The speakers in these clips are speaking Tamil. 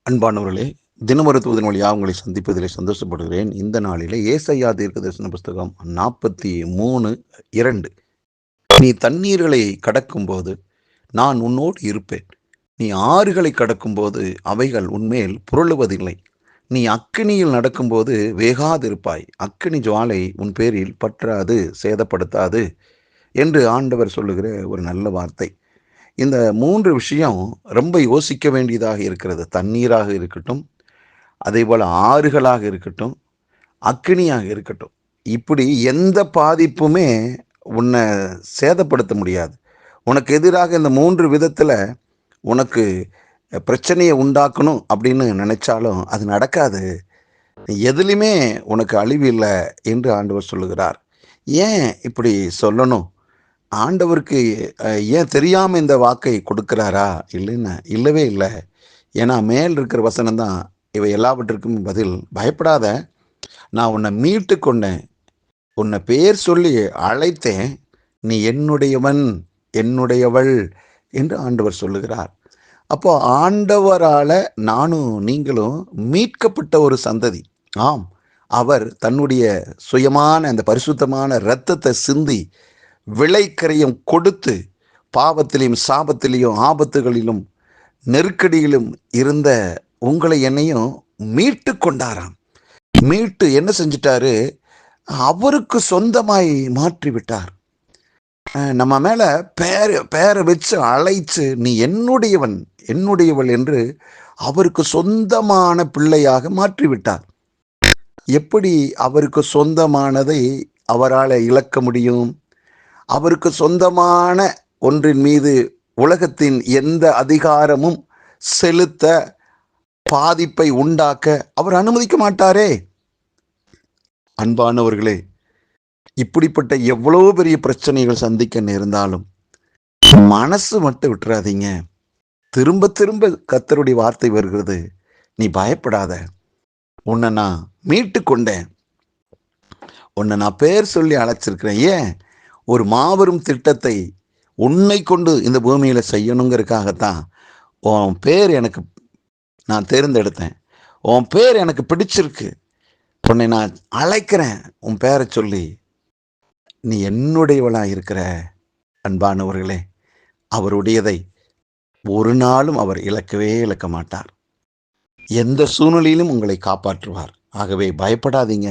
அன்பானவர்களே, தினமொரு தூதன் வழியாக உங்களை சந்திப்பதிலே சந்தோஷப்படுகிறேன். இந்த நாளிலே ஏசாயா தீர்க்கதரிசன புஸ்தகம் 43:2. நீ தண்ணீர்களை கடக்கும்போது நான் உன்னோடு இருப்பேன். நீ ஆறுகளை கடக்கும்போது அவைகள் உன்மேல் புரளுவதில்லை. நீ அக்கினியில் நடக்கும்போது வேகாதிருப்பாய். அக்கினி ஜுவாலை உன் பேரில் பற்றாது, சேதப்படுத்தாது என்று ஆண்டவர் சொல்லுகிற ஒரு நல்ல வார்த்தை. இந்த 3 விஷயம் ரொம்ப யோசிக்க வேண்டியதாக இருக்கிறது. தண்ணீராக இருக்கட்டும், அதேபோல் ஆறுகளாக இருக்கட்டும், அக்கினியாக இருக்கட்டும். இப்படி எந்த பாதிப்புமே உன்னை சேதப்படுத்த முடியாது. உனக்கு எதிராக இந்த 3 விதத்தில் உனக்கு பிரச்சனையை உண்டாக்கணும் அப்படின்னு நினைச்சாலும் அது நடக்காது. எதுலையுமே உனக்கு அழிவு இல்லை என்று ஆண்டவர் சொல்லுகிறார். ஏன் இப்படி சொல்லணும்? ஆண்டவருக்கு ஏன் தெரியாமல் இந்த வாக்கை கொடுக்குறாரா? இல்லவே இல்லை. ஏன்னா மேல் இருக்கிற வசனம் தான் இவை எல்லாவற்றிற்கும் பதில். பயப்படாத, நான் உன்னை மீட்டு கொண்டேன், உன்னை பேர் சொல்லி அழைத்தேன், நீ என்னுடையவன், என்னுடையவள் என்று ஆண்டவர் சொல்லுகிறார். அப்போ ஆண்டவரால் நானும் நீங்களும் மீட்கப்பட்ட ஒரு சந்ததி. ஆம், அவர் தன்னுடைய சுயமான அந்த பரிசுத்தமான இரத்தத்தை சிந்தி விளைக்கரையும் கொடுத்து பாவத்திலையும் சாபத்திலையும் ஆபத்துகளிலும் நெருக்கடியிலும் இருந்த உங்களை என்னையும் மீட்டு கொண்டாராம். மீட்டு என்ன செஞ்சிட்டாரு? அவருக்கு சொந்தமாய் மாற்றி விட்டார். நம்ம மேல பேரை வச்சு அழைச்சு நீ என்னுடையவன், என்னுடையவள் என்று அவருக்கு சொந்தமான பிள்ளையாக மாற்றி விட்டார். எப்படி அவருக்கு சொந்தமானதை அவரால் இழக்க முடியும்? அவருக்கு சொந்தமான ஒன்றின் மீது உலகத்தின் எந்த அதிகாரமும் செலுத்த, பாதிப்பை உண்டாக்க அவர் அனுமதிக்க மாட்டாரே. அன்பானவர்களே, இப்படிப்பட்ட எவ்வளோ பெரிய பிரச்சனைகள் சந்திக்க நேர்ந்தாலும் மனசு மட்டும் விட்டுறாதீங்க. திரும்ப திரும்ப கர்த்தருடைய வார்த்தை வருகிறது, நீ பயப்படாத, உன்னை நான் மீட்டு கொண்டேன், உன்னை நான் பேர் சொல்லி அழைச்சிருக்கிறேன். ஏன்? ஒரு மாபெரும் திட்டத்தை உன்னை கொண்டு இந்த பூமியில் செய்யணுங்கிறதுக்காகத்தான் உன் பேர் எனக்கு நான் தேர்ந்தெடுத்தேன். உன் பேர் எனக்கு பிடிச்சிருக்கு, உன்னை நான் அழைக்கிறேன், உன் பேரை சொல்லி நீ என்னுடையவளாக இருக்கிற. அன்பானவர்களே, அவருடையதை ஒரு நாளும் அவர் இழக்க மாட்டார். எந்த சூழ்நிலையிலும் உங்களை காப்பாற்றுவார். ஆகவே பயப்படாதீங்க.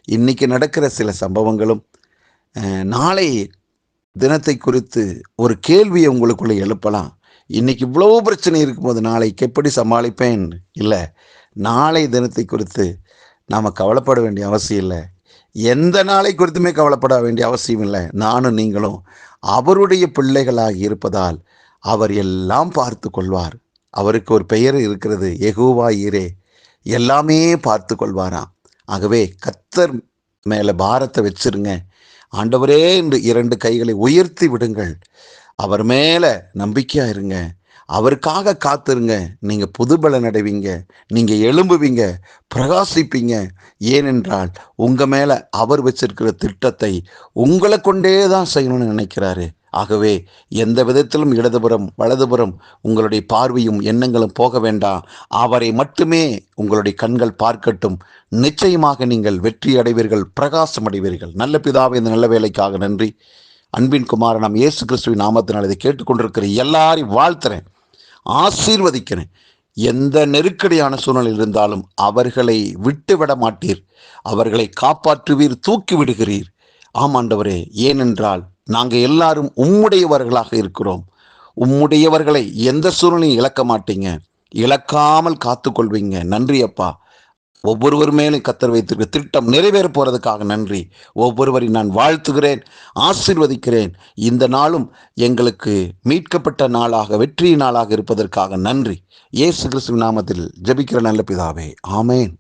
இன்னைக்கு நடக்கிற சில சம்பவங்களும் நாளை தினத்தை குறித்து ஒரு கேள்வியை உங்களுக்குள்ளே எழுப்பலாம். இன்னைக்கு இவ்வளோ பிரச்சனை இருக்கும்போது நாளைக்கு எப்படி சமாளிப்பேன்? இல்லை, நாளை தினத்தை குறித்து நாம் கவலைப்பட வேண்டிய அவசியம் இல்லை. எந்த நாளை குறித்துமே கவலைப்பட வேண்டிய அவசியம் இல்லை. நானும் நீங்களும் அவருடைய பிள்ளைகளாக இருப்பதால் அவர் எல்லாம் பார்த்து கொள்வார். அவருக்கு ஒரு பெயர் இருக்கிறது, யெகோவா ஈரே, எல்லாமே பார்த்து கொள்வாராம். ஆகவே கர்த்தர் மேலே பாரத்தை வச்சிருங்க. ஆண்டவரே என்று 2 கைகளை உயர்த்தி விடுங்கள். அவர் மேலே நம்பிக்கையாக இருங்க. அவருக்காக காத்துருங்க. நீங்கள் புதுபலன் அடைவீங்க, நீங்கள் எழும்புவீங்க, பிரகாசிப்பீங்க. ஏனென்றால் உங்கள் மேலே அவர் வச்சிருக்கிற திட்டத்தை உங்களை கொண்டே தான் செய்யணும்னு நினைக்கிறாரு. ஆகவே எந்த விதத்திலும் இடதுபுறம் வலதுபுறம் உங்களுடைய பார்வையும் எண்ணங்களும் போக வேண்டாம். அவரை மட்டுமே உங்களுடைய கண்கள் பார்க்கட்டும். நிச்சயமாக நீங்கள் வெற்றி அடைவீர்கள், பிரகாசம் அடைவீர்கள். நல்ல பிதாவே, இந்த நல்ல வேலைக்காக நன்றி. அன்பின் குமாரன் இயேசு கிறிஸ்துவின் நாமத்தினால் இதை கேட்டுக்கொண்டிருக்கிற எல்லாரையும் வாழ்த்துறேன், ஆசீர்வதிக்கிறேன். எந்த நெருக்கடியான சூழ்நிலையில் இருந்தாலும் அவர்களை விட்டுவிட மாட்டீர், அவர்களை காப்பாற்றுவீர், தூக்கி விடுகிறீர். ஆமாண்டவரே, ஏனென்றால் நாங்கள் எல்லாரும் உம்முடையவர்களாக இருக்கிறோம். உம்முடையவர்களை எந்த சூழ்நிலையும் இழக்க மாட்டீங்க, இழக்காமல் காத்து கொள்வீங்க. நன்றி அப்பா. ஒவ்வொருவர் மேலும் கர்த்தர் வைத்திருக்க திட்டம் நிறைவேற போறதுக்காக நன்றி. ஒவ்வொருவரையும் நான் வாழ்த்துகிறேன், ஆசீர்வதிக்கிறேன். இந்த நாளும் எங்களுக்கு மீட்கப்பட்ட நாளாக, வெற்றி நாளாக இருப்பதற்காக நன்றி. இயேசு கிறிஸ்துவின் நாமத்தில் ஜெபிக்கிற நல்ல பிதாவே, ஆமேன்.